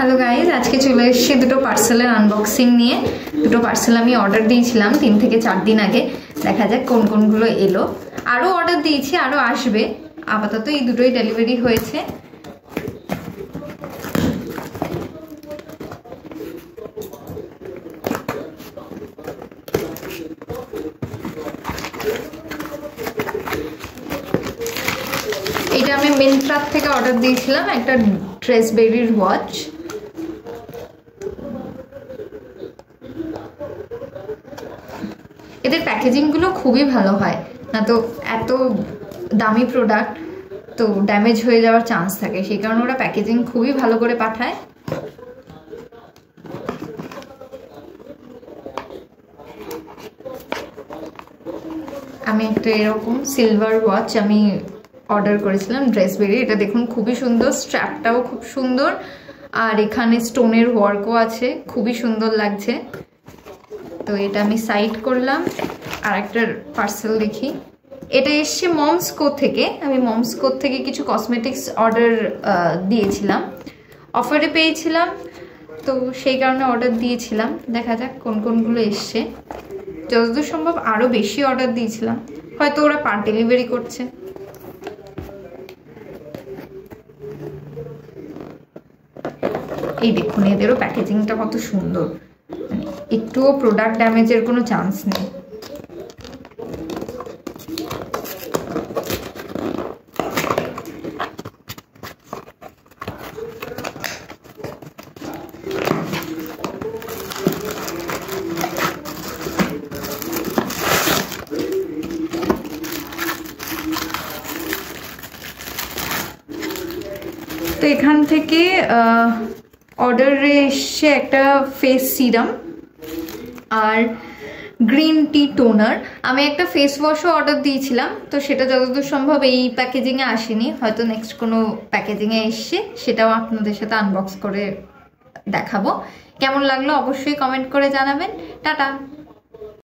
Hello guys, আজকে চলে এসেছি দুটো পার্সেলের আনবক্সিং নিয়ে। দুটো পার্সেল আমি অর্ডার দিয়েছিলাম 3 থেকে 4 দিন আগে। দেখা যাক কোন কোনগুলো এলো। আরও অর্ডার দিয়েছি, আরও আসবে। আপাতত এই দুটোই ডেলিভারি হয়েছে। এটা আমি মিন্ত্রা থেকে অর্ডার দিয়েছিলাম, একটা ড্রেসবেরির ওয়াচ। এদের প্যাকেজিংগুলো খুবই ভালো হয়, না তো এত দামি প্রোডাক্ট তো ড্যামেজ হয়ে যাওয়ার চান্স থাকে, সেই কারণে ওরা প্যাকেজিং খুবই ভালো করে পাঠায়। আমি একটা এরকম সিলভার ওয়াচ আমি অর্ডার করেছিলাম ড্রেসবেরি। এটা দেখুন খুবই সুন্দর, স্ট্র্যাপটাও খুব সুন্দর, আর এখানে স্টোনের ওয়ার্কও আছে, খুবই সুন্দর লাগছে। তো এটা আমি সাইড করলাম। আর একটা পার্সেল দেখি, এটা এসছে মমসকো থেকে। আমি মমসকো থেকে কিছু কসমেটিক্স অর্ডার দিয়েছিলাম, অফারে পেয়েছিলাম, তো সেই কারণে অর্ডার দিয়েছিলাম। দেখা যাক কোন কোনগুলো এসছে। যতদূর সম্ভব আরও বেশি অর্ডার দিয়েছিলাম, হয়তো ওরা পার ডেলিভারি করছে। এই দেখুন, এদেরও প্যাকেজিংটা কত সুন্দর, একটুও প্রোডাক্ট ড্যামেজের কোনো চান্স নেই। তো এখান থেকে অর্ডারে এসছে একটা ফেস সিরাম আর গ্রিন টি টোনার। আমি একটা ফেস ওয়াশও অর্ডার দিয়েছিলাম, তো সেটা যতদূর সম্ভব এই প্যাকেজিংয়ে আসেনি, হয়তো নেক্সট কোনো প্যাকেজিংয়ে এসছে, সেটাও আপনাদের সাথে আনবক্স করে দেখাবো। কেমন লাগলো অবশ্যই কমেন্ট করে জানাবেন। টাটা।